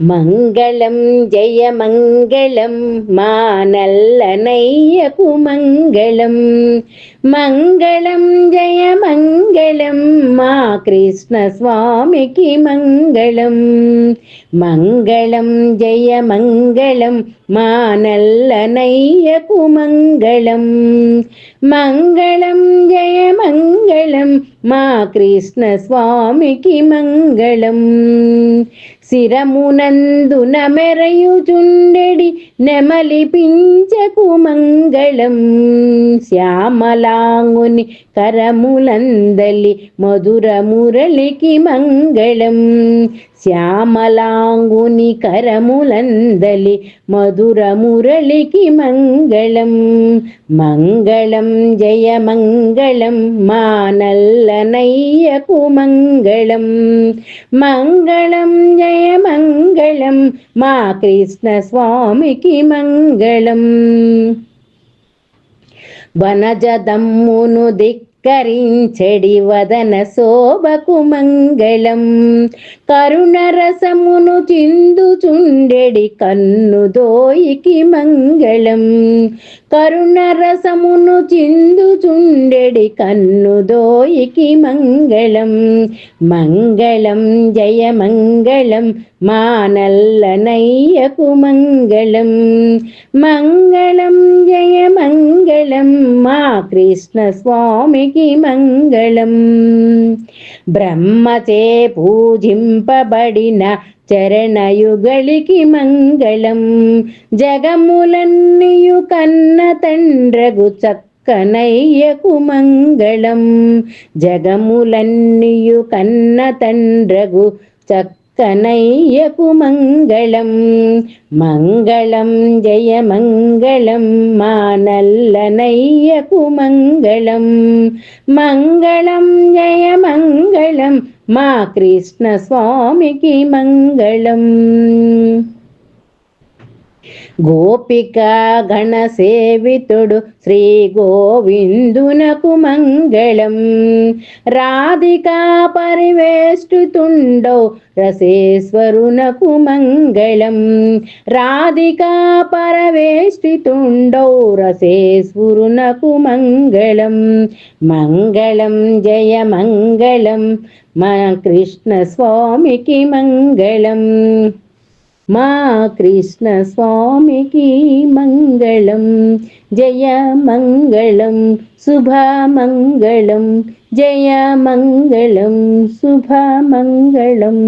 మంగళం జయ మంగళం మా నల్లనయ్యకు మంగళం. మంగళం జయ మంగళం మా కృష్ణ స్వామికి మంగళం. మంగళం జయ మంగళం మా నల్లనయ్యకు మంగళం. మంగళం జయ మంగళం మా కృష్ణ స్వామికి మంగళం. శిరమునందున మెరయుచుండెడి నెమలి పించకు మంగళం. శ్యామలాంగుని కరములందలి మధుర మురళికి మంగళం. శ్యామలాంగుని కరములందలి మధుర మురళికి మంగళం. మంగళం జయ మంగళం మా నల్లనయ్యకు మంగళం. మంగళం జయ మంగళం మా కృష్ణ స్వామికి మంగళం. వనజదమ్మును ధిక్కరించెడి వదన శోభకు మంగళం. కరుణరసమును చిందుచుండెడి కన్నుదోయికి మంగళం. కరుణరసమును చిందుచుండెడి కన్నుదోయికి మంగళం. మంగళం జయ మంగళం మా నల్లనయ్యకు మంగళం. మంగళం జయ మంగళం మా కృష్ణ స్వామికి మంగళం. బ్రహ్మచే పూజింపబడిన చరణయుగళికి మంగళం. జగములన్నీయు కన్న తండ్రగు చక్కనయ్యకు మంగళం. జగములన్నీయు కన్న తండ్రగు కనయ్యకు మంగళం. మంగళం జయ మంగళం మా నల్లనయ్యకు మంగళం. మంగళం జయ మంగళం మా కృష్ణ స్వామికి మంగళం. గోపికా గణ సేవితుడు శ్రీ గోవిందునకు మంగళం. రాధికా పరివేష్టితుండౌ రసేశ్వరునకు మంగళం. రాధికా పరవేష్టితుండౌ రసేశ్వరునకు మంగళం. మంగళం జయ మంగళం మా కృష్ణ స్వామికి మంగళం. మా కృష్ణ స్వామికి మంగళం. జయ మంగళం శుభమంగళం. జయ మంగళం శుభమంగళం.